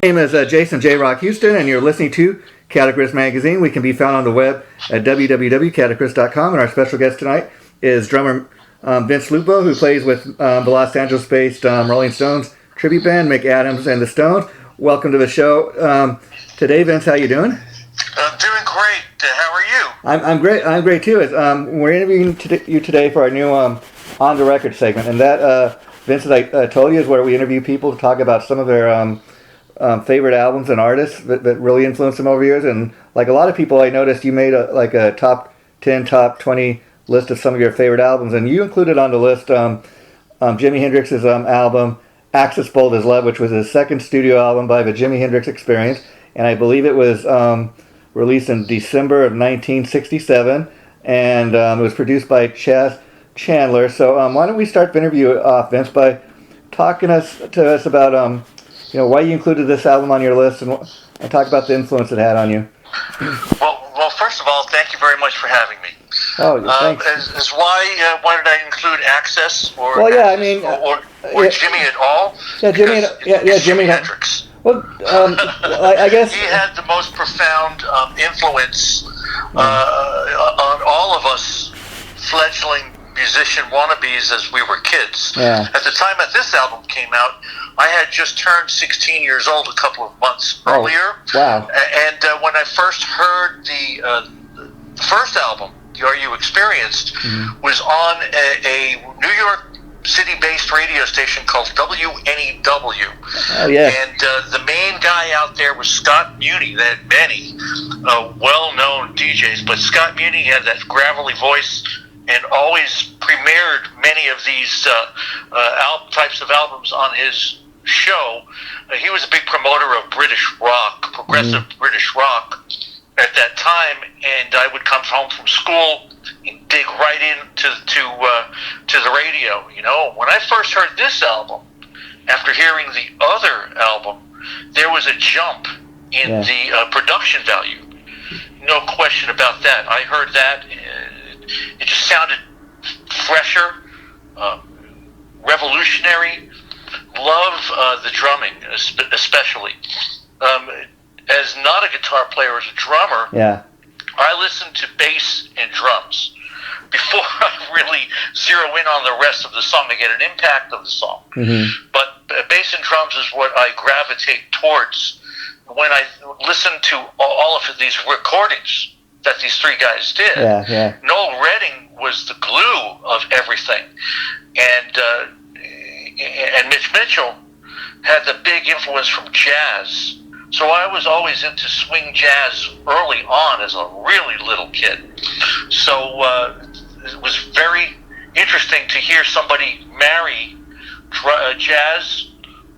name is Jason JROCK Houston, and you're listening to Chaotic Riffs Magazine. We can be found on the web at www.chaoticriffs.com, and our special guest tonight is drummer Vince Luppo, who plays with the Los Angeles-based Rolling Stones tribute band, Mick and the Stones. Welcome to the show. Today, Vince, how you doing? I'm doing great. How are you? I'm great. I'm great too. We're interviewing you today for our new On the Record segment, and that, Vince, as I told you, is where we interview people to talk about some of their favorite albums and artists that really influenced them over the years. And like a lot of people, I noticed you made a top 10, top 20 list of some of your favorite albums, and you included on the list Jimi Hendrix's album Axis Bold as Love, which was his second studio album by the Jimi Hendrix Experience, and I believe it was released in December of 1967, and it was produced by Chas Chandler. So why don't we start the interview off, Vince, by talking to us about why you included this album on your list, and talk about the influence it had on you. Well, first of all, thank you very much for having me. Oh, thanks. Why did I include Access or Jimi at all? Yeah, Jimi Hendrix. Well, I guess he had the most profound influence on all of us fledgling musician wannabes as we were kids. Yeah. At the time that this album came out, I had just turned 16 years old a couple of months earlier. Wow. And when I first heard the first album, Are You Experienced, was on a New York City-based radio station called WNEW. Oh, yeah. And the main guy out there was Scott Muni. They had many well-known DJs, but Scott Muni had that gravelly voice and always premiered many of these types of albums on his show. He was a big promoter of British rock, progressive British rock at that time, and I would come home from school and dig right into to the radio. When I first heard this album, after hearing the other album, there was a jump in the production value. No question about that. I heard that. It just sounded fresher, revolutionary. Love the drumming, especially. As not a guitar player, as a drummer, I listen to bass and drums before I really zero in on the rest of the song. I get an impact of the song. But bass and drums is what I gravitate towards when I listen to all of these recordings that these three guys did. Noel Redding was the glue of everything, and Mitch Mitchell had the big influence from jazz. So I was always into swing jazz early on as a really little kid. So it was very interesting to hear somebody marry jazz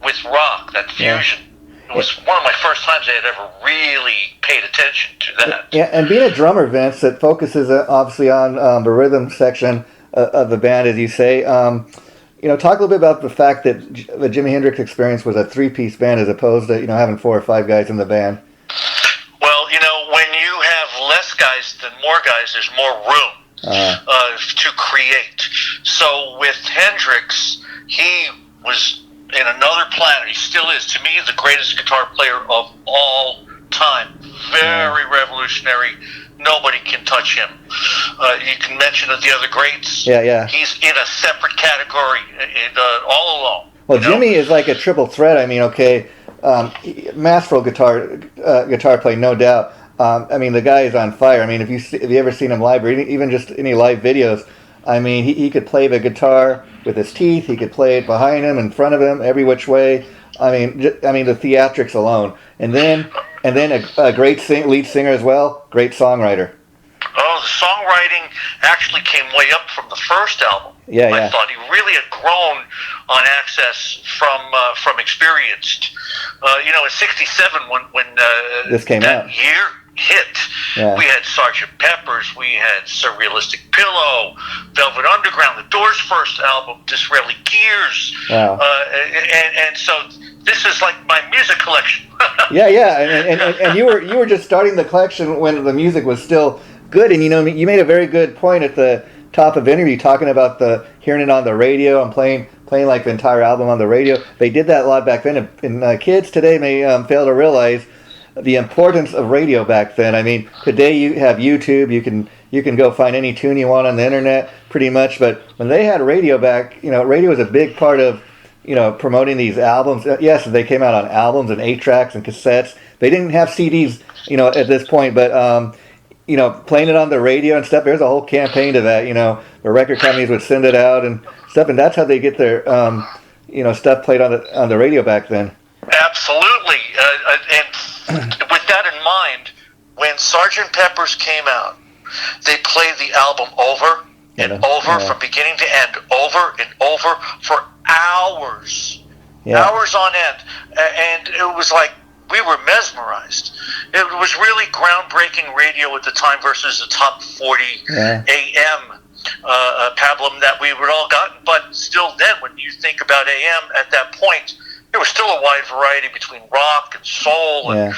with rock, that fusion. It was one of my first times I had ever really paid attention to that. Yeah, and being a drummer, Vince, that focuses obviously on the rhythm section of the band, as you say. Talk a little bit about the fact that the Jimi Hendrix Experience was a three-piece band as opposed to having 4 or 5 guys in the band. Well, when you have less guys than more guys, there's more room to create. So with Hendrix, he was in another planet. He still is, to me, the greatest guitar player of all time. Very revolutionary. Nobody can touch him. You can mention the other greats. He's in a separate category, all alone. Well, Jimi is like a triple threat. I mean, masterful guitar playing, no doubt. The guy is on fire. I mean, if you ever seen him live, or even just any live videos, I mean, he could play the guitar with his teeth. He could play it behind him, in front of him, every which way. I mean, the theatrics alone, and then a great lead singer as well, great songwriter. Oh, the songwriting actually came way up from the first album. I thought he really had grown on Access from Experienced. In '67 when this came that out. year hit, we had Sgt. Pepper's, we had Surrealistic Pillow, Velvet Underground, the Doors' first album, Disraeli Gears, and so this is like my music collection. and you were just starting the collection when the music was still good, and you made a very good point at the top of the interview talking about hearing it on the radio and playing playing like the entire album on the radio. They did that a lot back then, and kids today may fail to realize the importance of radio back then. I mean, today you have YouTube, you can go find any tune you want on the internet, pretty much. But when they had radio back, radio was a big part of, promoting these albums. Yes, they came out on albums and 8-tracks and cassettes. They didn't have CDs, at this point, but playing it on the radio and stuff. There's a whole campaign to that. The record companies would send it out and stuff, and that's how they get their, stuff played on the radio back then. Absolutely, and with that in mind, when Sgt. Pepper's came out, they played the album over and over from beginning to end, over and over for hours, hours on end, and it was like we were mesmerized. It was really groundbreaking radio at the time versus the top 40 AM pablum that we would all gotten. But still, then when you think about AM at that point, there was still a wide variety between rock and soul and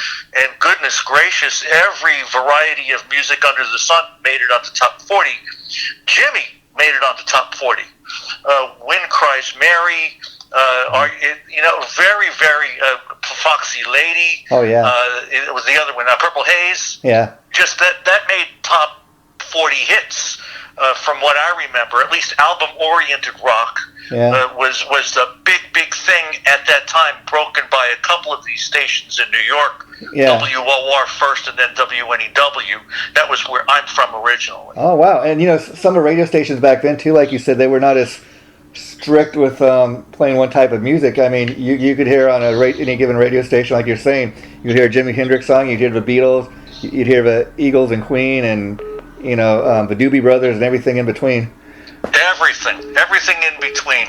goodness gracious, every variety of music under the sun made it onto top 40. Jimi made it onto top 40. Wind Cries Mary, very, very Foxy Lady. Oh, yeah. It was the other one, Purple Haze. Yeah. Just that made top 40 hits, from what I remember, at least album-oriented rock. Was the big thing at that time, broken by a couple of these stations in New York, WOR first and then WNEW. That was where I'm from originally. Oh, wow. And, some of the radio stations back then, too, like you said, they were not as strict with playing one type of music. I mean, you could hear on any given radio station, like you're saying, you'd hear a Jimi Hendrix song, you'd hear the Beatles, you'd hear the Eagles and Queen and, the Doobie Brothers and everything in between. Everything in between,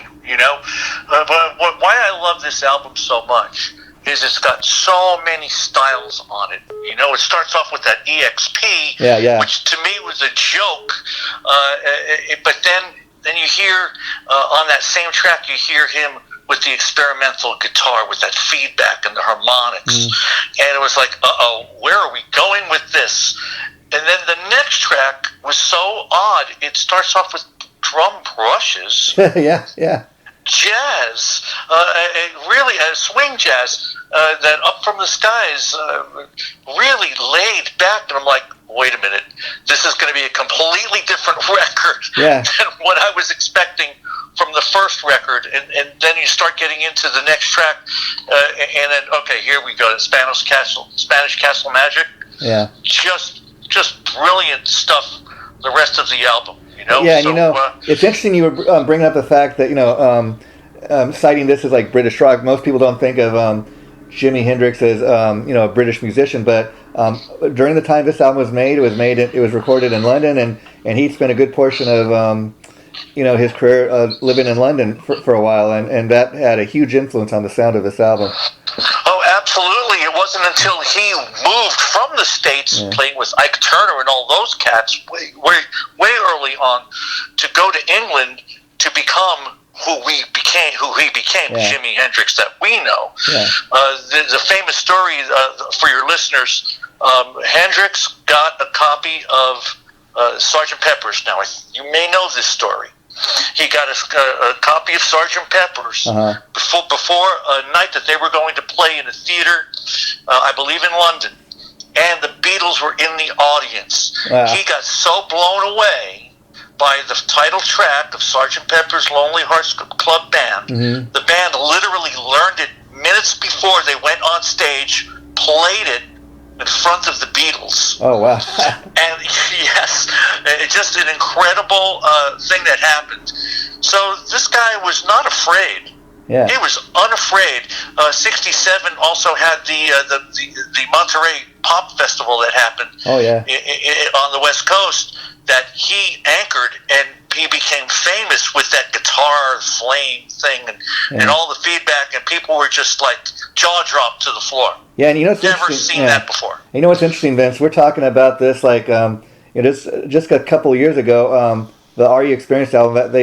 But why I love this album so much is it's got so many styles on it. It starts off with that EXP, which to me was a joke. But then you hear, on that same track, you hear him with the experimental guitar, with that feedback and the harmonics. And it was like, where are we going with this? And then the next track was so odd. It starts off with drum brushes. Jazz. Really, swing jazz. That Up From the Skies really laid back. And I'm like, wait a minute. This is going to be a completely different record than what I was expecting from the first record. And then you start getting into the next track. And then, okay, here we go. Spanish Castle Magic. Yeah. Just brilliant stuff, the rest of the album, Yeah, and it's interesting you were bringing up the fact that, citing this as like British rock. Most people don't think of Jimi Hendrix as, a British musician, but during the time this album was made, it was recorded in London, and he spent a good portion of, his career living in London for a while, and that had a huge influence on the sound of this album. Oh, absolutely. It wasn't until he moved from the States, playing with Ike Turner and all those cats, way early on, to go to England to become who he became, Jimi Hendrix that we know. The famous story for your listeners, Hendrix got a copy of Sgt. Pepper's. Now, you may know this story. He got a copy of Sgt. Pepper's before a night that they were going to play in a theater, I believe in London, and the Beatles were in the audience. He got so blown away by the title track of Sgt. Pepper's Lonely Hearts Club Band. The band literally learned it minutes before they went on stage, played it in front of the Beatles. Oh, wow. And yes, it's just an incredible thing that happened. So this guy was not afraid. Yeah. He was unafraid. 67 also had the Monterey Pop Festival that happened on the West Coast that he anchored, and he became famous with that guitar flame thing and all the feedback, and people were just like jaw dropped to the floor. Yeah, and it's never seen that before. You know what's interesting, Vince? We're talking about this like just a couple of years ago. The Are You Experienced album,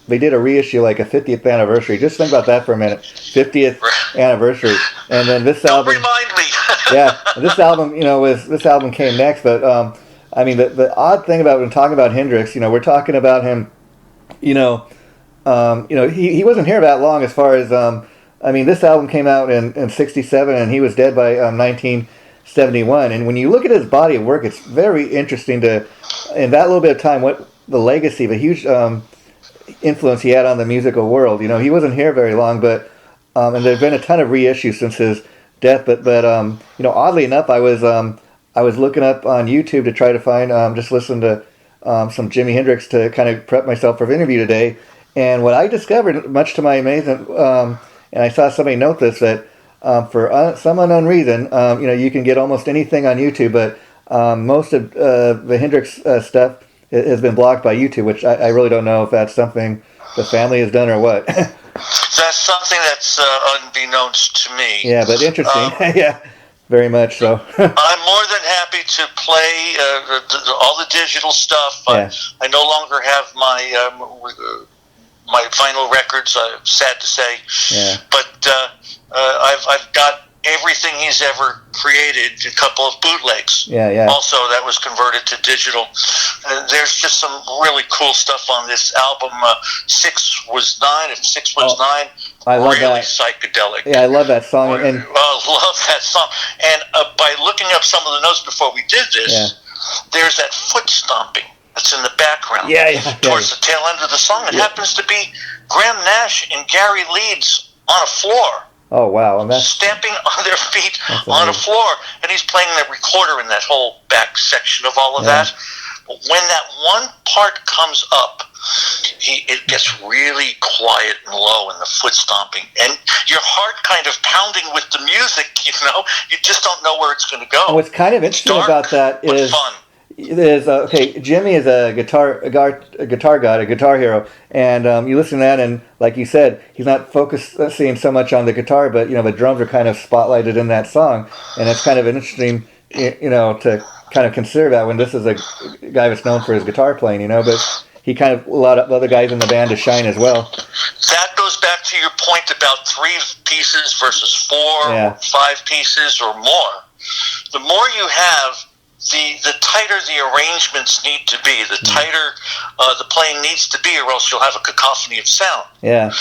they did a reissue, like a 50th anniversary. Just think about that for a minute. 50th anniversary, and then this album. Don't remind me. This album, this album came next, but the odd thing about when talking about Hendrix, we're talking about him, he wasn't here that long as far as, this album came out in 67 and he was dead by 1971. And when you look at his body of work, it's very interesting in that little bit of time, what the legacy, the huge influence he had on the musical world. He wasn't here very long, but, and there's been a ton of reissues since his death, but oddly enough, I was looking up on YouTube to try to find, just listen to some Jimi Hendrix to kind of prep myself for the interview today. And what I discovered, much to my amazement, and I saw somebody note this, that for some unknown reason, you can get almost anything on YouTube, but most of the Hendrix stuff has been blocked by YouTube, which I really don't know if that's something the family has done or what. That's something that's unbeknownst to me. Yeah, but interesting. Yeah, very much so. I'm more than happy to play all the digital stuff. Yeah. I no longer have my vinyl records. Sad to say, yeah. But I've got everything he's ever created. A couple of bootlegs. Yeah. Also, that was converted to digital. There's just some really cool stuff on this album. 6 was 9. If 6 was 9, I love really that. Psychedelic. Yeah, I love that song. And love that song. And by looking up some of the notes before we did this, there's that foot stomping that's in the background. Towards the tail end of the song. It happens to be Graham Nash and Gary Leeds on a floor. Oh, wow. And that's stamping on their feet on a floor. And he's playing the recorder in that whole back section of all of that. But when that one part comes up, it gets really quiet and low in the foot stomping. And your heart kind of pounding with the music, You just don't know where it's going to go. What's kind of interesting about that is fun. Jimi is a guitar god, a guitar hero, and you listen to that, and like you said, he's not focusing so much on the guitar, but the drums are kind of spotlighted in that song, and it's kind of interesting, to kind of consider that when this is a guy that's known for his guitar playing, but he kind of a lot of other guys in the band to shine as well. That goes back to your point about 3 pieces versus 4 or 5 pieces or more. The more you have, the tighter the arrangements need to be, the tighter the playing needs to be, or else you'll have a cacophony of sound. Yeah.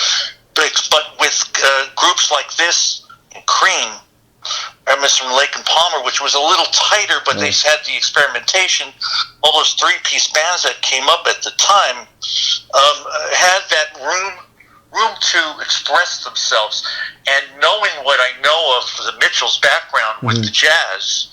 But with groups like this, and Cream, Emerson, Lake and Palmer, which was a little tighter, but they had the experimentation, all those 3-piece bands that came up at the time had that room to express themselves. And knowing what I know of the Mitchells' background with the jazz,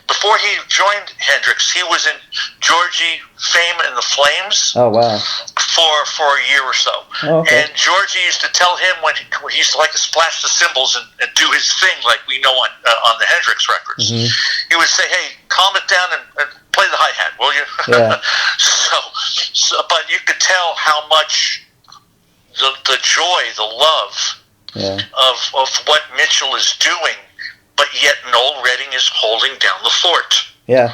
before he joined Hendrix, he was in Georgie Fame and the Flames. Oh, wow. For a year or so. Oh, okay. And Georgie used to tell him when he used to like to splash the cymbals and do his thing like we know on the Hendrix records. He would say, hey, calm it down and play the hi-hat, will you? Yeah. so, but you could tell how much the joy, the love of what Mitchell is doing, but yet Noel Redding is holding down the fort. Yeah.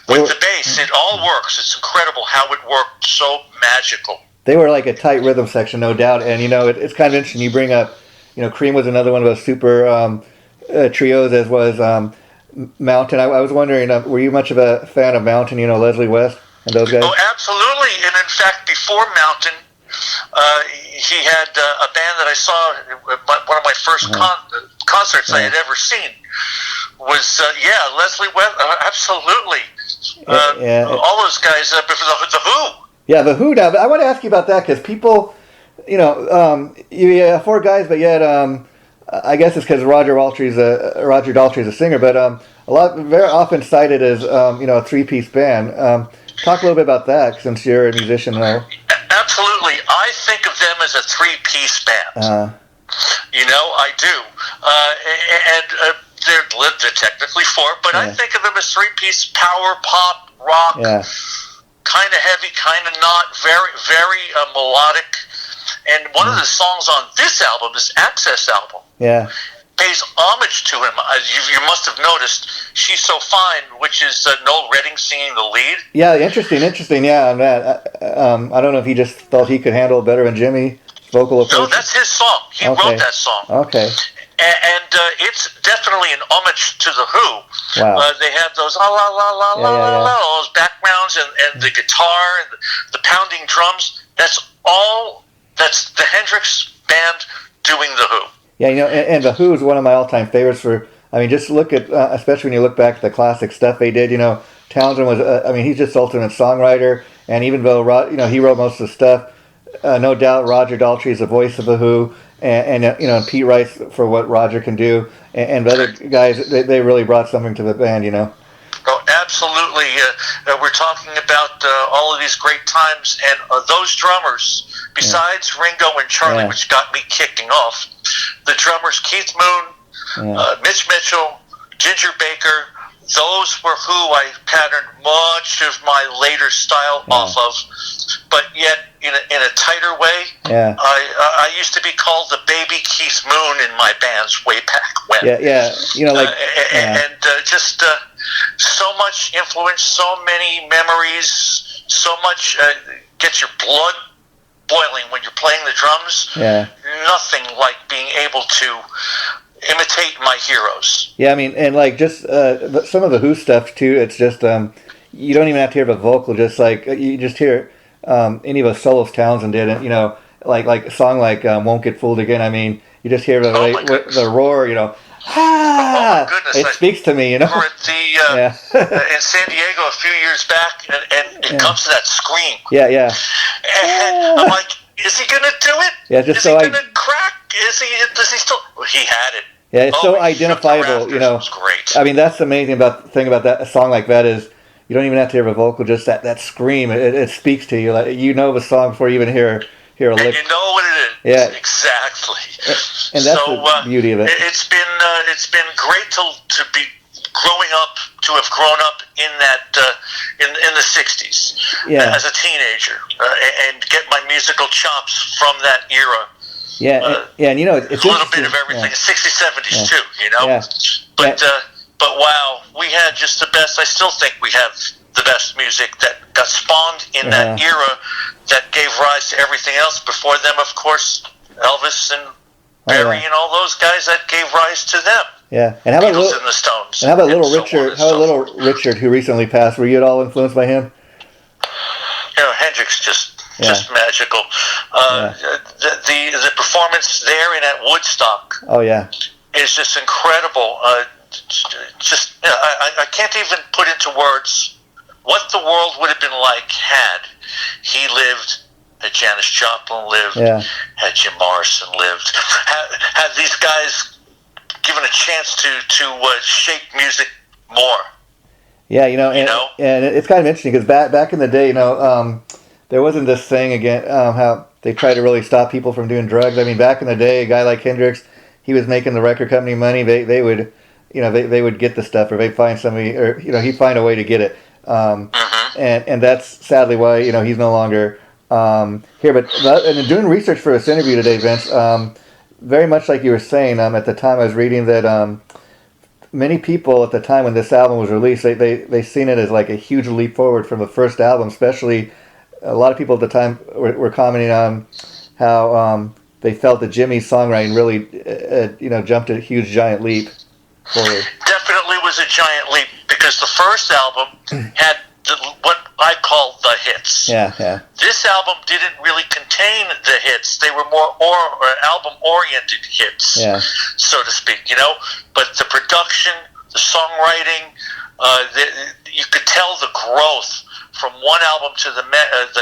With the bass, it all works. It's incredible how it worked. So magical. They were like a tight rhythm section, no doubt. And, it's kind of interesting. You bring up, Cream was another one of those super trios, as was Mountain. I was wondering, were you much of a fan of Mountain, Leslie West and those guys? Oh, absolutely. And in fact, before Mountain, he had a band that I saw, one of my first concerts I had ever seen was, Leslie West, absolutely. All those guys, the Who. Yeah, the Who. Now, but I want to ask you about that because people, you have 4 guys, but yet, I guess it's because Roger Daltrey's a singer, but very often cited as, a 3-piece band. Talk a little bit about that since you're a musician now. Absolutely. I think of them as a 3-piece band. I do. And they're technically 4, but I think of them as 3-piece power, pop, rock, kind of heavy, kind of not, very, very melodic. And one of the songs on this album, this Access album, pays homage to him. You must have noticed She's So Fine, which is Noel Redding singing the lead. Yeah, interesting, on that. I don't know if he just thought he could handle it better than Jimi. Vocal approach. No, that's his song. He wrote that song. Okay. And it's definitely an homage to the Who. Wow. They have those la la la la la la, those backgrounds and the guitar and the pounding drums. That's all That's the Hendrix band doing the Who. Yeah, and the Who is one of my all-time favorites. Just look at, especially when you look back at the classic stuff they did. Townsend was, he's just ultimate songwriter, and even though he wrote most of the stuff, no doubt Roger Daltrey is the voice of the Who, and Pete writes for what Roger can do, and the other guys, they really brought something to the band. Oh, absolutely. We're talking about all of these great times, and those drummers, besides Ringo and Charlie, which got me kicking off, the drummers Keith Moon, Mitch Mitchell, Ginger Baker, those were who I patterned much of my later style off of, but yet in a tighter way. Yeah. I used to be called the baby Keith Moon in my bands way back when. Just so much influence, so many memories, so much gets your blood boiling when you're playing the drums. Yeah. Nothing like being able to imitate my heroes. Yeah, and just some of the Who stuff too. It's just you don't even have to hear the vocal. Just you just hear any of the solos Townsend did, and like a song like "Won't Get Fooled Again." You just hear the roar. Oh my goodness! It speaks to me. We're at the in San Diego a few years back, and it comes to that scream. Yeah. And I'm like, is he gonna do it? Yeah, just is he gonna crack? Does he still? He had it. Yeah, it's so identifiable. It was great. That's the amazing thing about that, a song like that is you don't even have to hear a vocal, just that scream. It speaks to you. The song before you even hear a lick. And you know what it is. Yeah, exactly. And that's the beauty of it. It's been great to be to have grown up in that in the '60s as a teenager and get my musical chops from that era. Yeah, and it's a little bit of everything. 60s, 70s too. Yeah. But wow, we had just the best. I still think we have the best music that got spawned in that era that gave rise to everything else. Before them, of course, Elvis and Barry and all those guys that gave rise to them. Yeah, and how about Beatles and the Stones? And how about Little Richard? Richard, who recently passed? Were you at all influenced by him? Hendrix just magical. The performance there and at Woodstock. Oh yeah, is just incredible. I can't even put into words what the world would have been like had he lived, had Janis Joplin lived, had Jim Morrison lived, had these guys given a chance to shape music more. Yeah, and it's kind of interesting because back in the day, there wasn't this thing again how they tried to really stop people from doing drugs. Back in the day, a guy like Hendrix, he was making the record company money. They would, they would get the stuff, or they'd find somebody, or he'd find a way to get it. And that's sadly why he's no longer here. But and doing research for this interview today, Vince, very much like you were saying, at the time I was reading that many people at the time when this album was released, they seen it as like a huge leap forward from the first album. Especially a lot of people at the time were commenting on how they felt that Jimi's songwriting really jumped a huge giant leap forward. Definitely was a giant leap because the first album had what I call the hits. Yeah. This album didn't really contain the hits. They were more album-oriented hits, so to speak, But the production, the songwriting, you could tell the growth from one album to the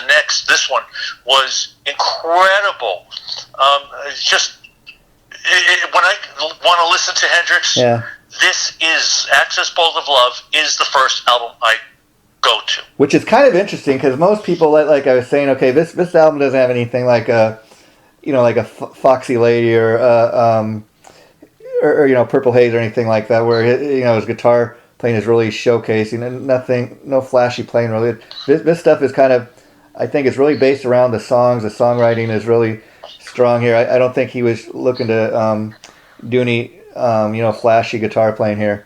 next. This one was incredible. When I want to listen to Hendrix, this is Access Bolt of Love is the first album I go to. Which is kind of interesting because most people, like I was saying, okay, this album doesn't have anything like a Foxy Lady or Purple Haze or anything like that, where his guitar playing is really showcasing, nothing, no flashy playing really. This stuff is kind of, I think, it's really based around the songs. The songwriting is really strong here. I don't think he was looking to do any flashy guitar playing here.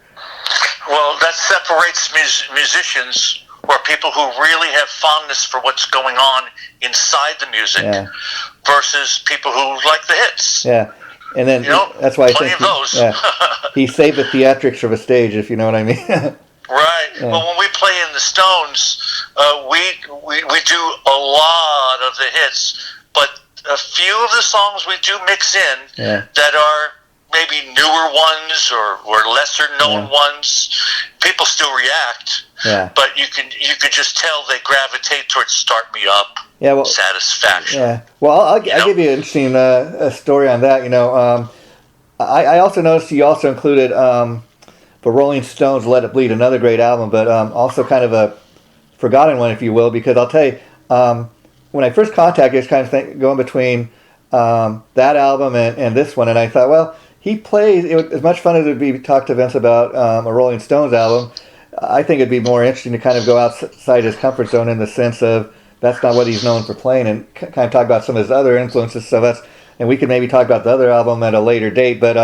Well, that separates musicians or people who really have fondness for what's going on inside the music versus people who like the hits. Yeah, and then that's why I think those. He saved the theatrics for the stage, if you know what I mean. Right. Yeah. Well, when we play in the Stones, we do a lot of the hits, but a few of the songs we do mix in that are maybe newer ones or lesser known ones. People still react, but you can just tell they gravitate towards "Start Me Up." Yeah, well, Satisfaction. Yeah, well, I'll give you an interesting story on that. You know, I also noticed you also included the Rolling Stones' "Let It Bleed," another great album, but also kind of a forgotten one, if you will, because I'll tell you, when I first contacted you, I was kind of going between that album and this one, and I thought, well, he plays, it was as much fun as it would be to talk to Vince about a Rolling Stones album. I think it'd be more interesting to kind of go outside his comfort zone in the sense of that's not what he's known for playing, and kind of talk about some of his other influences. So and we could maybe talk about the other album at a later date. But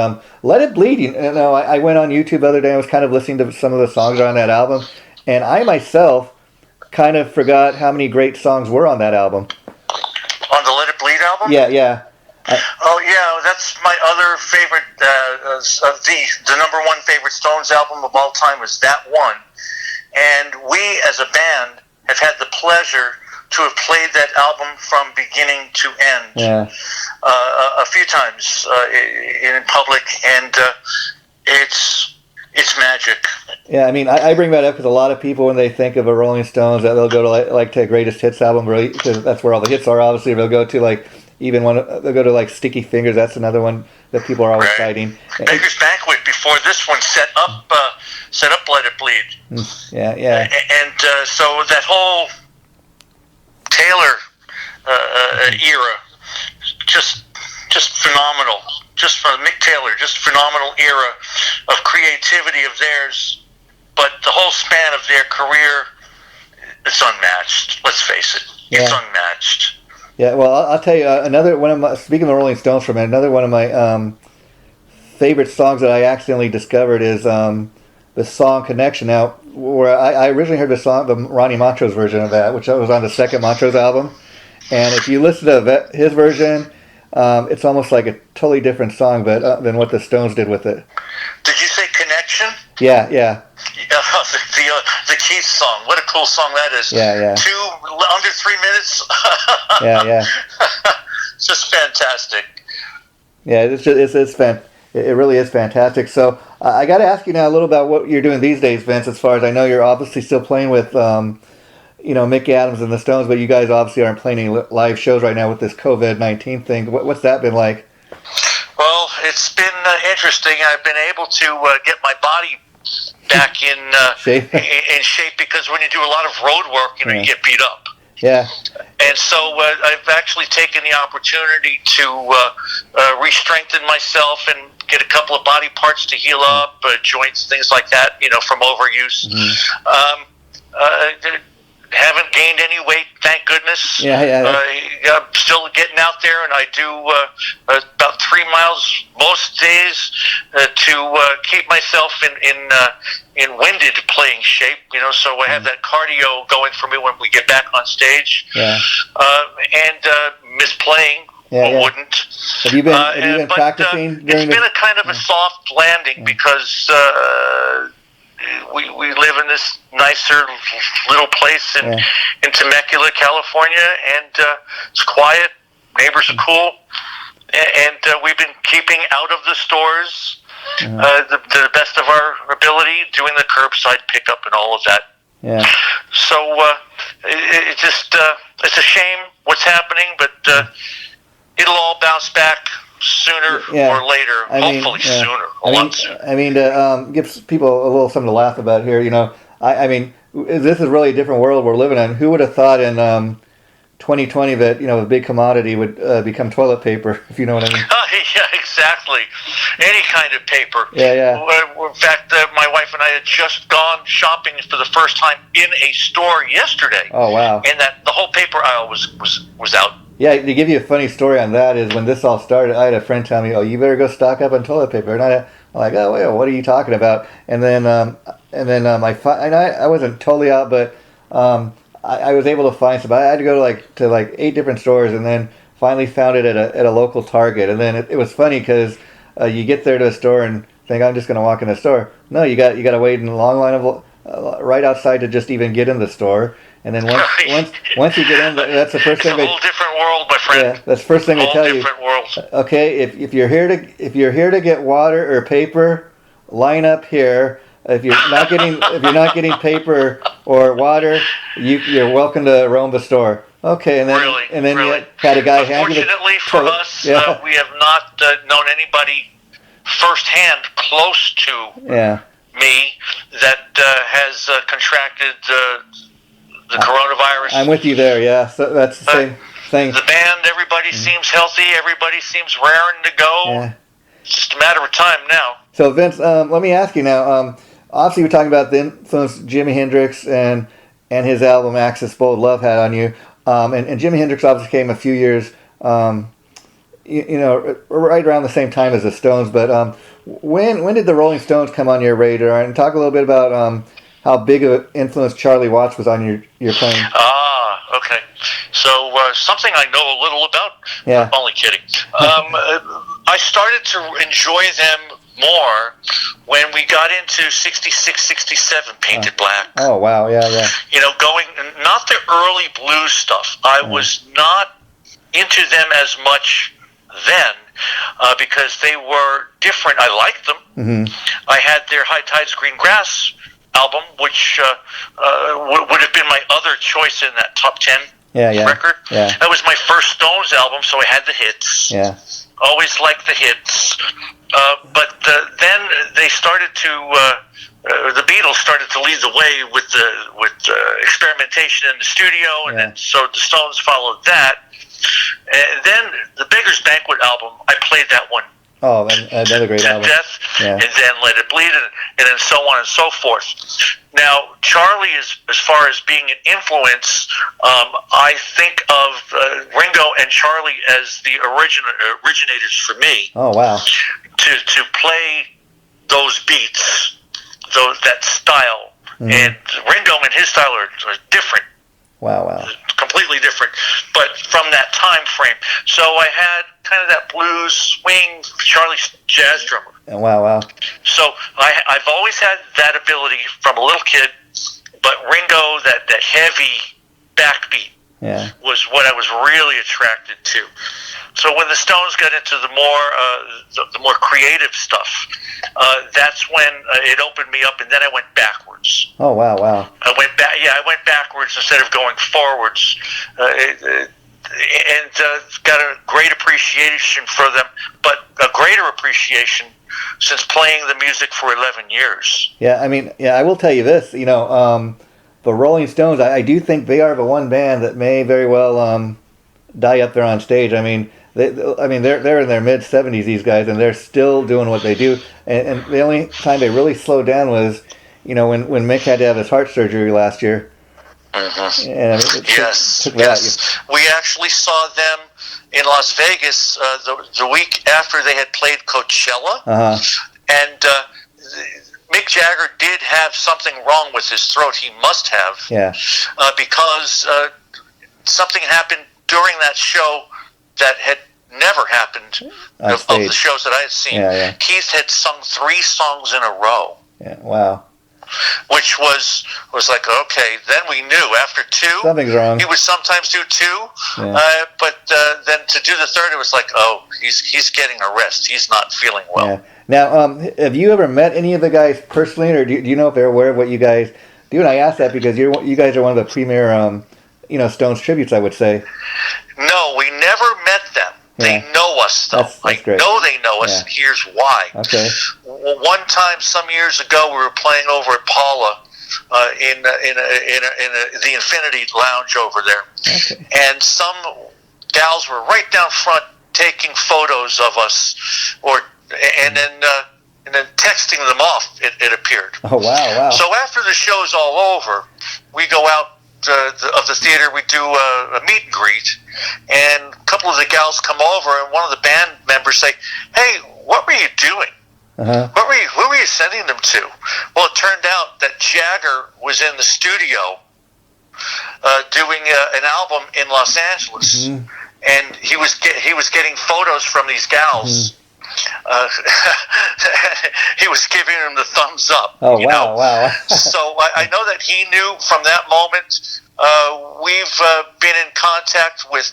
Let It Bleed, you know, I went on YouTube the other day. I was kind of listening to some of the songs on that album, and I myself kind of forgot how many great songs were on that album. On the Let It Bleed album? Yeah. That's my other favorite. The number one favorite Stones album of all time was that one, and we as a band have had the pleasure to have played that album from beginning to end a few times in public, and it's magic. Yeah, I mean, I bring that up because a lot of people, when they think of a Rolling Stones, that they'll go to like to a greatest hits album, really, because that's where all the hits are. Obviously, they'll go to like even one. They'll go to like Sticky Fingers. That's another one that people are always citing. Baker's Banquet before this one set up Let It Bleed. Yeah. And so that whole Taylor era, just phenomenal. Just from Mick Taylor, just phenomenal era of creativity of theirs. But the whole span of their career, it's unmatched. Let's face it, it's unmatched. Yeah, well, I'll tell you another one of my. Speaking of the Rolling Stones for a minute, another one of my favorite songs that I accidentally discovered is the song "Connection." Now, where I originally heard the Ronnie Montrose version of that, which was on the second Montrose album, and if you listen to his version, it's almost like a totally different song, but than what the Stones did with it. Did you say "Connection"? Yeah. The Keith song. What a cool song that is. Yeah. Under 3 minutes. Yeah. It's just fantastic. Yeah, it really is fantastic. So I got to ask you now a little about what you're doing these days, Vince. As far as I know, you're obviously still playing with, Mick Adams and the Stones, but you guys obviously aren't playing any live shows right now with this COVID-19 thing. What's that been like? Well, it's been interesting. I've been able to get my body back in shape. in shape, because when you do a lot of road work, you get beat up. Yeah. And so I've actually taken the opportunity to re-strengthen myself and get a couple of body parts to heal up, joints, things like that, from overuse. Mm-hmm. Haven't gained any weight, thank goodness. I'm still getting out there, and I do about 3 miles most days to keep myself in winded playing shape. So I have that cardio going for me when we get back on stage. Yeah. And miss playing. Wouldn't. Have you been practicing? It's been a kind of a soft landing because we live in this nicer little place in Temecula, California, and it's quiet. Neighbors are cool, and we've been keeping out of the stores the best of our ability, doing the curbside pickup and all of that. Yeah. So it's a shame what's happening, but it'll all bounce back sooner or later. Hopefully sooner. A lot sooner. I mean, to give people a little something to laugh about here, I mean, this is really a different world we're living in. Who would have thought in 2020 that, a big commodity would become toilet paper, if you know what I mean? Yeah, exactly. Any kind of paper. Yeah. In fact, my wife and I had just gone shopping for the first time in a store yesterday. Oh, wow. And the whole paper aisle was out. Yeah, to give you a funny story on that is when this all started, I had a friend tell me, "Oh, you better go stock up on toilet paper." And I'm like, "Oh, wait, what are you talking about?" And then I wasn't totally out, but I was able to find some. I had to go to 8 different stores, and then finally found it at a local Target. And then it was funny because you get there to a store and think, "I'm just going to walk in the store." No, you got to wait in a long line of right outside to just even get in the store. And then once you get in, that's the first it's thing. A whole different world, my friend. Yeah, that's the first thing they tell you. Different world. Okay, if you're here to get water or paper, line up here. If you're not getting paper or water, you're welcome to roam the store. Okay, and then really. you had a guy hand you. Unfortunately for us, we have not known anybody firsthand close to me that has contracted the coronavirus. I'm with you there. Yeah, so that's the same thing. The band, everybody seems healthy. Everybody seems raring to go. Yeah. It's just a matter of time now. So Vince, let me ask you now. Obviously, we're talking about the influence Jimi Hendrix and his album Axis Bold Love had on you. And Jimi Hendrix obviously came a few years, right around the same time as the Stones. But when did the Rolling Stones come on your radar? And talk a little bit about how big of an influence Charlie Watts was on your playing. Okay. So something I know a little about. Yeah. Only kidding. I started to enjoy them more when we got into 66, 67, Painted Black. Oh, wow, yeah. Going, not the early blues stuff. I was not into them as much then because they were different. I liked them. Mm-hmm. I had their High Tides, Green Grass album, which would have been my other choice in that top 10 record. Yeah. That was my first Stones album, so I had the hits. Yeah. Always liked the hits. But then they started to, the Beatles started to lead the way with experimentation in the studio, and then so the Stones followed that. And then the Beggar's Banquet album, I played that one. Oh, another great album. Death, and then Let It Bleed, and then so on and so forth. Now, Charlie is, as far as being an influence, I think of Ringo and Charlie as the originators for me. Oh, wow. To play those beats, that style. Mm. And Ringo and his style are different. Wow. Completely different, but from that time frame. So I had kind of that blues swing, Charlie's jazz drummer. Wow. So I've always had that ability from a little kid, but Ringo, that heavy backbeat was what I was really attracted to. So when the Stones got into the more creative stuff, that's when it opened me up, and then I went backwards. Oh, wow. I went backwards instead of going forwards, and got a great appreciation for them, but a greater appreciation since playing the music for 11 years. Yeah, I will tell you this, the Rolling Stones, I do think they are the one band that may very well die up there on stage. They're in their mid-70s, these guys, and they're still doing what they do. And the only time they really slowed down was, when Mick had to have his heart surgery last year. Mm-hmm. And Yes. We actually saw them in Las Vegas the week after they had played Coachella. Uh-huh. And Mick Jagger did have something wrong with his throat. He must have. Yeah. Because something happened during that show that had never happened of the shows that I had seen. Yeah. Keith had sung 3 songs in a row. Yeah, wow. Which was like, okay, then we knew after 2. Something's wrong. He would sometimes do 2, but then to do the 3rd, it was like, oh, he's getting a rest. He's not feeling well. Yeah. Now, have you ever met any of the guys personally, or do you know if they're aware of what you guys do? And I ask that because you guys are one of the premier, Stones tributes, I would say. No, we never met them. They know us, though. That's great. I know they know us, and here's why. Okay. One time, some years ago, we were playing over at Paula in the Infinity Lounge over there, and some gals were right down front taking photos of us, and then texting them off. It appeared. Oh wow! So after the show's all over, we go out of the theater. We do a meet and greet, and a couple of the gals come over, and one of the band members say, "Hey, what were you doing? Uh-huh. Who were you sending them to?" Well, it turned out that Jagger was in the studio doing an album in Los Angeles, and he was getting photos from these gals. he was giving him the thumbs up. Oh, wow, wow. So I know that he knew from that moment. We've been in contact with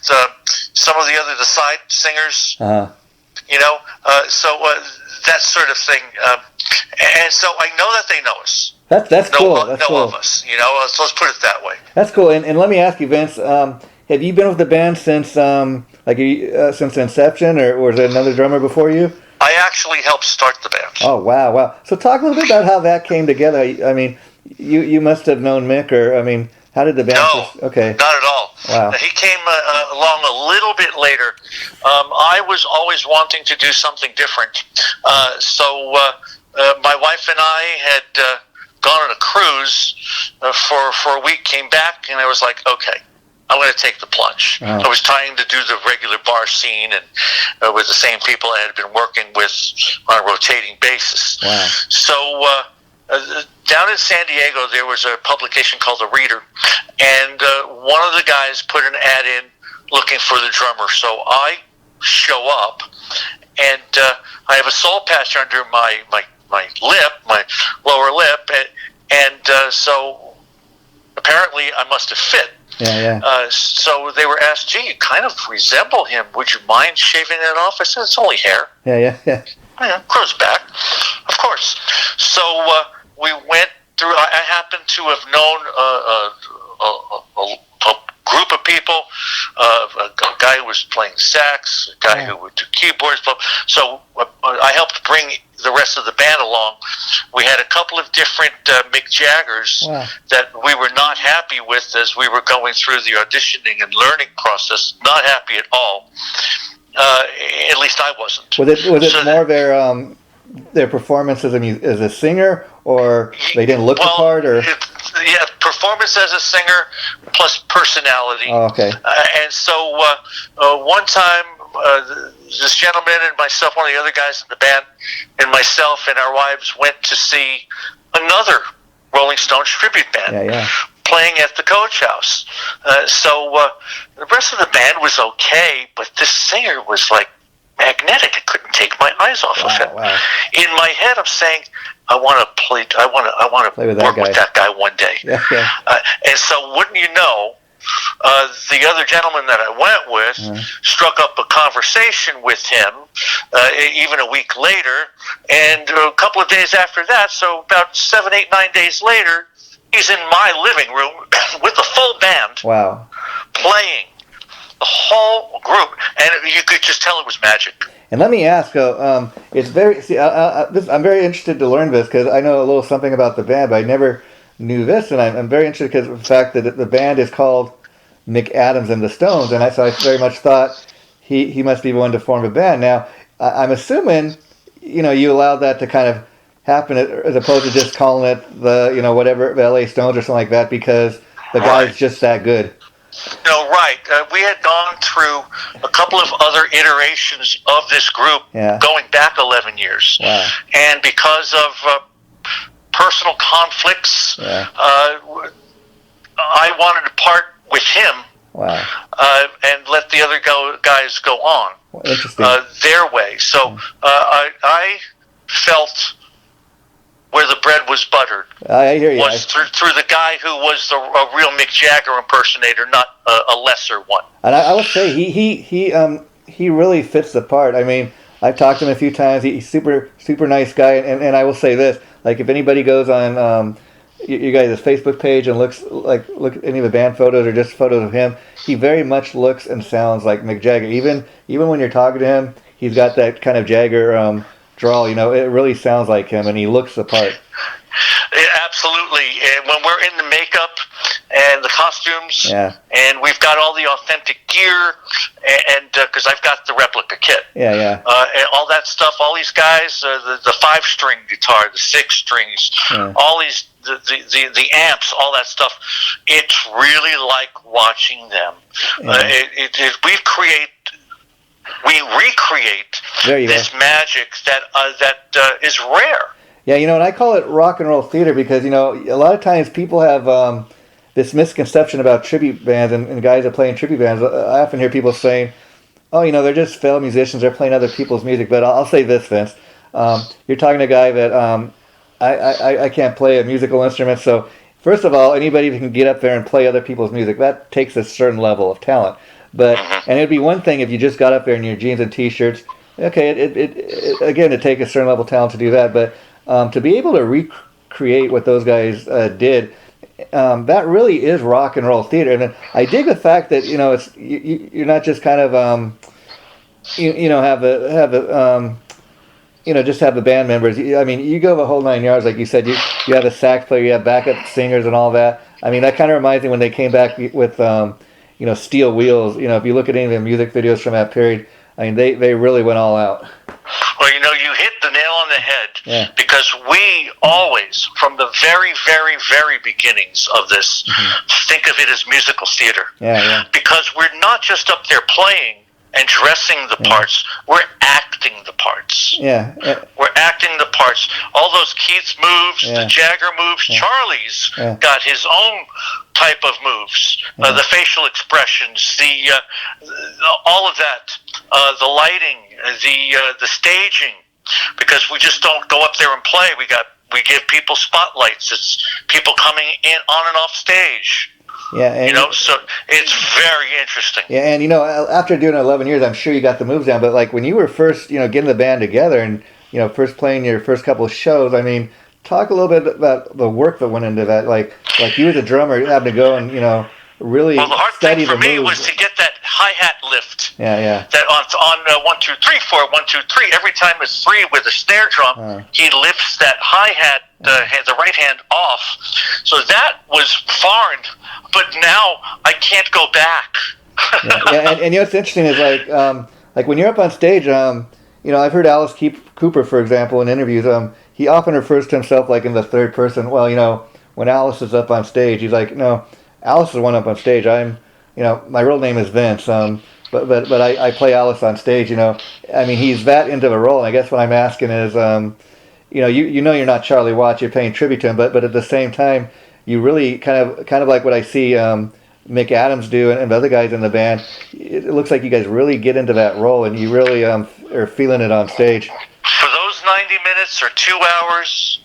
some of the other side singers, so that sort of thing. And so I know that they know us. That's cool. That's cool. Of us, so let's put it that way. That's cool. And let me ask you, Vince, have you been with the band since since inception, or was there another drummer before you? I actually helped start the band. Oh, wow. So talk a little bit about how that came together. I mean, you must have known Mick, or, I mean, how did the band... No, okay. Not at all. Wow. He came along a little bit later. I was always wanting to do something different. So my wife and I had gone on a cruise for a week, came back, and I was like, okay, I'm going to take the plunge. Wow. I was trying to do the regular bar scene and with the same people I had been working with on a rotating basis. Wow. So down in San Diego, there was a publication called The Reader, and one of the guys put an ad in looking for the drummer. So I show up, and I have a soul patch under my lip, my lower lip, and so apparently I must have fit. Yeah. So they were asked, gee, you kind of resemble him. Would you mind shaving it off? I said, it's only hair. Yeah. Yeah, grows back, of course. So we went through. I happen to have known a group of people. A guy who was playing sax, a guy who would do keyboards. So I helped bring the rest of the band along. We had a couple of different Mick Jaggers that we were not happy with as we were going through the auditioning and learning process. Not happy at all. At least I wasn't. Was it more their performance as a singer, or they didn't look the part, or? Performance as a singer plus personality. Oh, okay. And so one time, this gentleman and myself, one of the other guys in the band, and myself and our wives went to see another Rolling Stones tribute band playing at the Coach House. So the rest of the band was okay, but this singer was like magnetic. I couldn't take my eyes off of him. Wow. In my head, I'm saying, I want to work with that guy one day. Yeah. And so, wouldn't you know, the other gentleman that I went with struck up a conversation with him even a week later, and a couple of days after that, so about 7, 8, 9 days later, he's in my living room with the full band playing the whole group, and you could just tell it was magic. And let me ask, it's very. I'm very interested to learn this because I know a little something about the band, but I never knew this, and I'm very interested because of the fact that the band is called Mick Adams and the Stones, and so I very much thought he must be one to form a band. Now, I'm assuming, you allowed that to kind of happen as opposed to just calling it the, whatever, the LA Stones or something like that, because the guy's just that good. No, right. We had gone through a couple of other iterations of this group going back 11 years. Wow. And because of personal conflicts, I wanted to part with him and let the other guys go on their way. So I felt where the bread was buttered. I hear you. Was through the guy who was a real Mick Jagger impersonator, not a lesser one. And I would say he really fits the part. I mean, I've talked to him a few times. He's super nice guy, and I will say this: like, if anybody goes on you guys' Facebook page and look at any of the band photos or just photos of him, he very much looks and sounds like Mick Jagger. Even when you're talking to him, he's got that kind of Jagger drawl. It really sounds like him, and he looks the part. Absolutely. And when we're in the makeup and the costumes, and we've got all the authentic gear, and because I've got the replica kit, and all that stuff, all these guys, the 5-string guitar, the 6 strings, all these the amps, all that stuff, it's really like watching them. We recreate this magic that is rare. Yeah, and I call it rock and roll theater because, a lot of times people have this misconception about tribute bands and guys that play in tribute bands. I often hear people saying, oh, they're just failed musicians. They're playing other people's music. But I'll say this, Vince. You're talking to a guy that I can't play a musical instrument. So first of all, anybody who can get up there and play other people's music, that takes a certain level of talent. But and it'd be one thing if you just got up there in your jeans and t-shirts. Okay, it takes a certain level of talent to do that. But to be able to recreate what those guys did. That really is rock and roll theater, and I dig the fact that it's you're not just kind of just have the band members. I mean, you go the whole 9 yards, like you said. You have a sax player, you have backup singers, and all that. I mean, that kind of reminds me when they came back with Steel Wheels. If you look at any of the music videos from that period, I mean, they really went all out. Well, you hit the nail on the head, because we always, from the very, very, very beginnings of this, think of it as musical theater. Because we're not just up there playing and dressing the parts, we're acting the parts. We're acting the parts. All those Keith's moves, the Jagger moves, Charlie's got his own type of moves, the facial expressions, all of that, the lighting, the staging, because we just don't go up there and play. We give people spotlights. It's people coming in on and off stage. So it's very interesting. And after doing 11 years, I'm sure you got the moves down. But like when you were first, getting the band together and first playing your first couple of shows, I mean, talk a little bit about the work that went into that. Like you as a drummer, you had to go and really. Well, the hard thing for me was to get that hi-hat lift. That on 1 2 3 4 1 2 3. Every time it's 3 with a snare drum, he lifts that hi-hat, the right hand off. So that was foreign, but now I can't go back. And what's interesting is like when you're up on stage, I've heard Alice Cooper, for example, in interviews, he often refers to himself like in the third person. Well, when Alice is up on stage, he's like, no, Alice is the one up on stage. I'm, my real name is Vince, but I play Alice on stage. I mean, he's that into the role. And I guess what I'm asking is, you're not Charlie Watts. You're paying tribute to him, but at the same time, you really kind of like what I see Mick Adams do and the other guys in the band. It looks like you guys really get into that role, and you really are feeling it on stage. For those 90 minutes or 2 hours,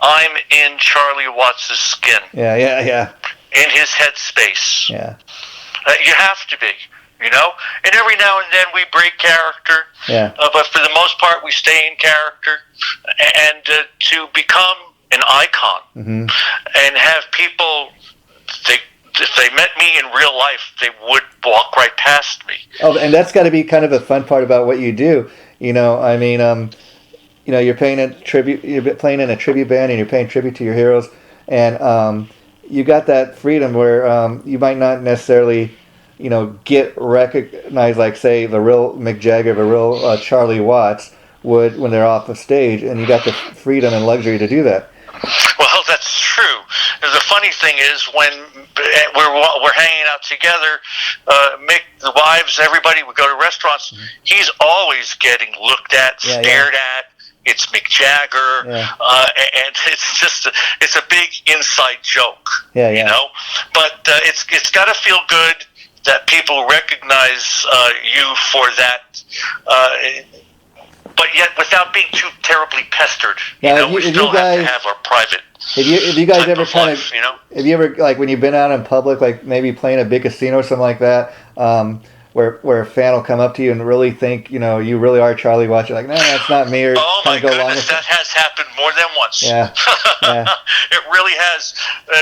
I'm in Charlie Watts' skin. In his headspace. You have to be, And every now and then we break character. But for the most part, we stay in character. And to become an icon and have people, if they met me in real life, they would walk right past me. Oh, and that's got to be kind of a fun part about what you do. I mean, you're paying a tribute. You're playing in a tribute band, and you're paying tribute to your heroes, and you got that freedom where you might not necessarily, get recognized like, say, the real Mick Jagger, the real Charlie Watts would when they're off the stage, and you got the freedom and luxury to do that. Well, that's true. The funny thing is when we're hanging out together, Mick, the wives, everybody, we go to restaurants, he's always getting looked at, stared at. It's Mick Jagger, and it's a big inside joke, But it's got to feel good that people recognize you for that, but yet without being too terribly pestered. We still have to have our private. Have you guys ever kind of, have you ever, like when you've been out in public, like maybe playing a big casino or something like that, where a fan will come up to you and really think, you really are Charlie Watts. You're like, no, that's not me. Or oh my goodness, that has happened more than once. It really has,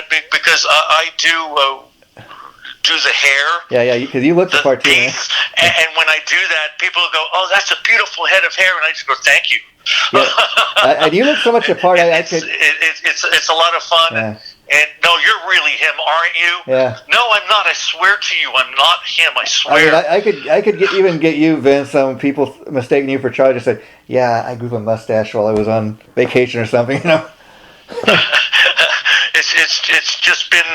because I do the hair. Because you look the part too. And when I do that, people will go, "Oh, that's a beautiful head of hair," and I just go, "Thank you." And you look so much apart. It's a lot of fun. And no, you're really him, aren't you? No, I'm not. I swear to you, I'm not him. I swear. I mean, I could even get you, Vince. Some people mistaking you for Charlie just said, "Yeah, I grew a mustache while I was on vacation or something." It's just been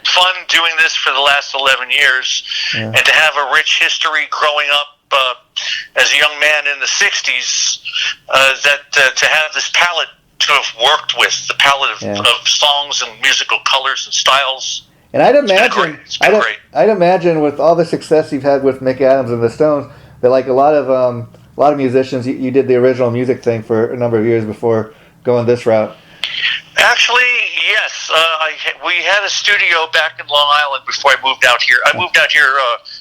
fun doing this for the last 11 years, and to have a rich history growing up as a young man in the 60s, to have this palette to have worked with, the palette of songs and musical colors and styles. And I'd imagine, It's been great. I'd imagine with all the success you've had with Mick Adams and the Stones, that like a lot of musicians, you did the original music thing for a number of years before going this route. Actually, yes. We had a studio back in Long Island before I moved out here. I moved out here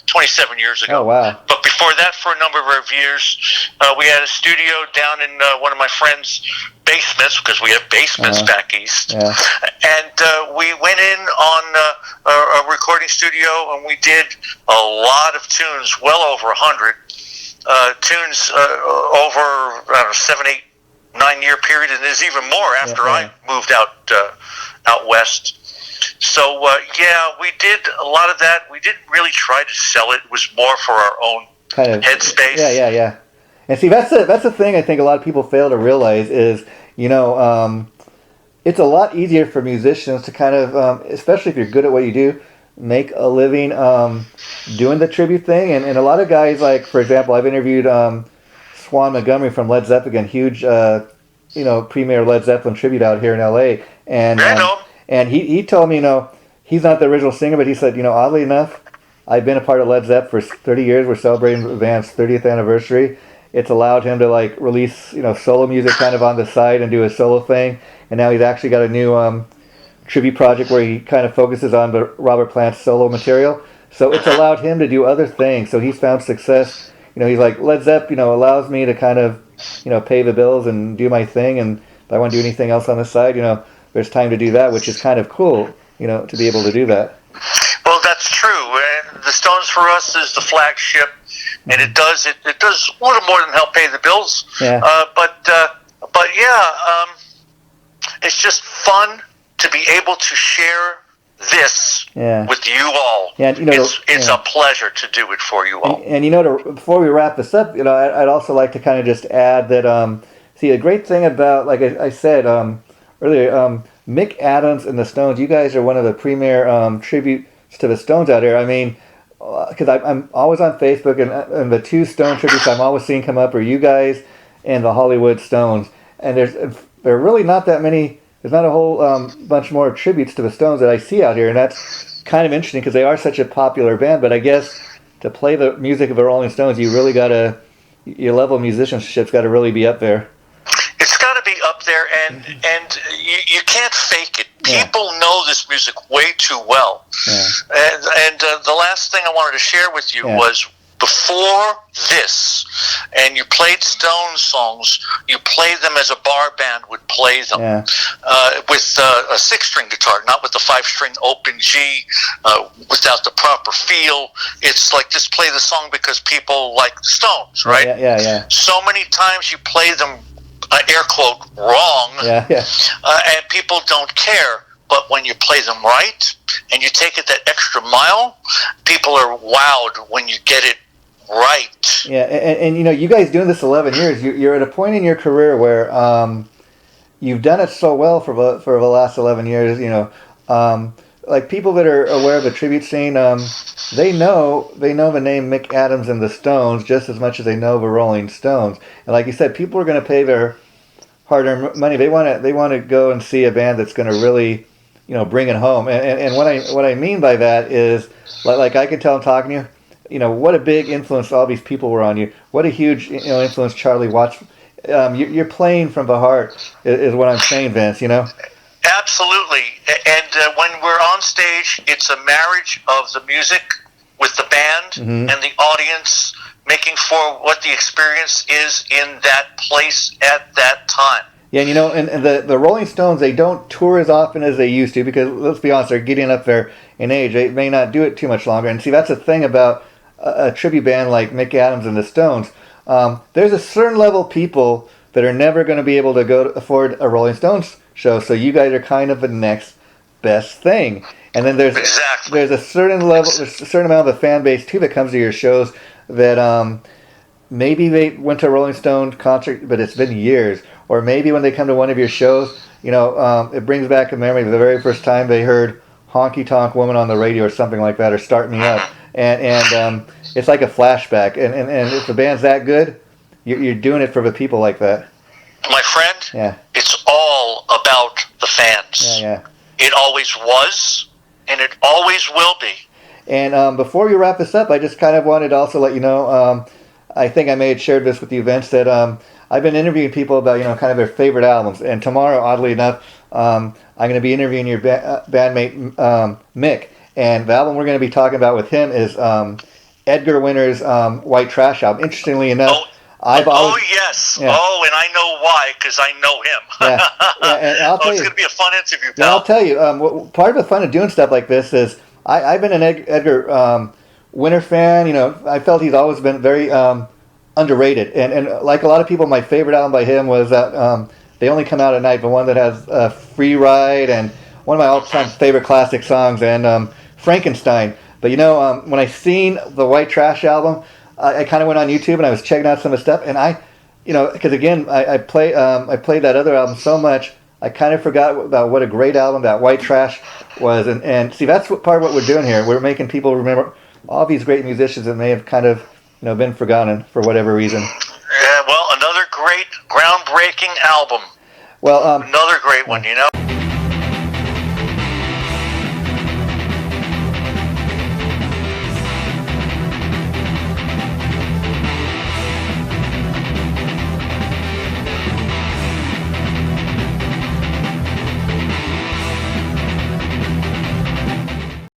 27 years ago. Oh, wow. But before that, for a number of years, we had a studio down in one of my friends' basements, because we have basements back east. Yeah. And we went in on a recording studio, and we did a lot of tunes, well over 100 tunes over, I don't know, 7, 8, 9-year period, and there's even more after I moved out west. So we did a lot of that. We didn't really try to sell it. It was more for our own kind of headspace. Yeah. And see, that's the thing I think a lot of people fail to realize is, it's a lot easier for musicians to kind of, especially if you're good at what you do, make a living doing the tribute thing. And a lot of guys, like, for example, I've interviewed Swan Montgomery from Led Zeppelin, huge, premier Led Zeppelin tribute out here in L.A. And he told me, he's not the original singer, but he said, oddly enough, I've been a part of Led Zepp for 30 years. We're celebrating the band's 30th anniversary. It's allowed him to like release, solo music kind of on the side and do a solo thing. And now he's actually got a new tribute project where he kind of focuses on the Robert Plant's solo material. So it's allowed him to do other things. So he's found success. He's like, Led Zepp, allows me to kind of, pay the bills and do my thing. And if I want to do anything else on the side, there's time to do that, which is kind of cool, to be able to do that. Well, that's true. And the Stones for us is the flagship, and it does a little more than help pay the bills. Yeah. It's just fun to be able to share this with you all. Yeah, it's a pleasure to do it for you all. And before we wrap this up, I'd also like to kind of just add that a great thing about, like I said earlier, Mick Adams and the Stones, you guys are one of the premier tributes to the Stones out there. I mean, because I'm always on Facebook, and the two Stone tributes I'm always seeing come up are you guys and the Hollywood Stones. And there are really not that many. There's not a whole bunch more tributes to the Stones that I see out here, and that's kind of interesting because they are such a popular band. But I guess to play the music of the Rolling Stones, you really your level of musicianship's got to really be up there. It's got to be up there, and you can't fake it. People know this music way too well. Yeah. And the last thing I wanted to share with you was, before this, and you played Stones songs, you played them as a bar band would play them, with a 6-string guitar, not with the 5-string open G, without the proper feel. It's like, just play the song because people like the Stones, right? Yeah. So many times you play them, air quote, wrong, and people don't care. But when you play them right, and you take it that extra mile, people are wowed when you get it right. Yeah, and you guys doing this 11 years, you're at a point in your career where you've done it so well for the last 11 years. Like people that are aware of the tribute scene, they know the name Mick Adams and the Stones just as much as they know the Rolling Stones. And like you said, people are going to pay their hard-earned money. They want to go and see a band that's going to really, bring it home. And what I mean by that is, like I can tell I'm talking to you, what a big influence all these people were on you. What a huge influence Charlie Watts. You're playing from the heart is what I'm saying, Vince. Absolutely. And when we're on stage, it's a marriage of the music with the band and the audience, making for what the experience is in that place at that time. Yeah, and the Rolling Stones, they don't tour as often as they used to because, let's be honest, they're getting up there in age. They may not do it too much longer. And see, that's the thing about a tribute band like Mick Adams and the Stones. There's a certain level of people that are never going to be able to afford a Rolling Stones show. So you guys are kind of the next best thing. And then there's a certain level, there's a certain amount of the fan base too that comes to your shows that maybe they went to a Rolling Stone concert, but it's been years. Or maybe when they come to one of your shows, it brings back a memory of the very first time they heard Honky Tonk Woman on the radio or something like that, or Start Me Up. And it's like a flashback. And if the band's that good, you're doing it for the people like that. My friend, it's all about the fans. Yeah. It always was, and it always will be. And before you wrap this up, I just kind of wanted to also let you know, I think I may have shared this with you, Vince, that I've been interviewing people about, kind of their favorite albums. And tomorrow, oddly enough, I'm going to be interviewing your bandmate, Mick. And the album we're going to be talking about with him is Edgar Winter's White Trash album. Interestingly enough, I've always... Oh, yes. Yeah. Oh, and I know why, because I know him. And I'll tell it's you, going to be a fun interview, pal. Yeah, I'll tell you, part of the fun of doing stuff like this is I've been an Edgar Winter fan. I felt he's always been very underrated. And like a lot of people, my favorite album by him was that They Only Come Out at Night, the one that has Free Ride and one of my all-time favorite classic songs, and Frankenstein. But when I seen the White Trash album, I kind of went on YouTube and I was checking out some of the stuff, and because again, I played that other album so much, I kind of forgot about what a great album that White Trash was, and see, that's part of what we're doing here. We're making people remember all these great musicians that may have kind of been forgotten for whatever reason. Yeah, well, another great, groundbreaking album. Well, another great one,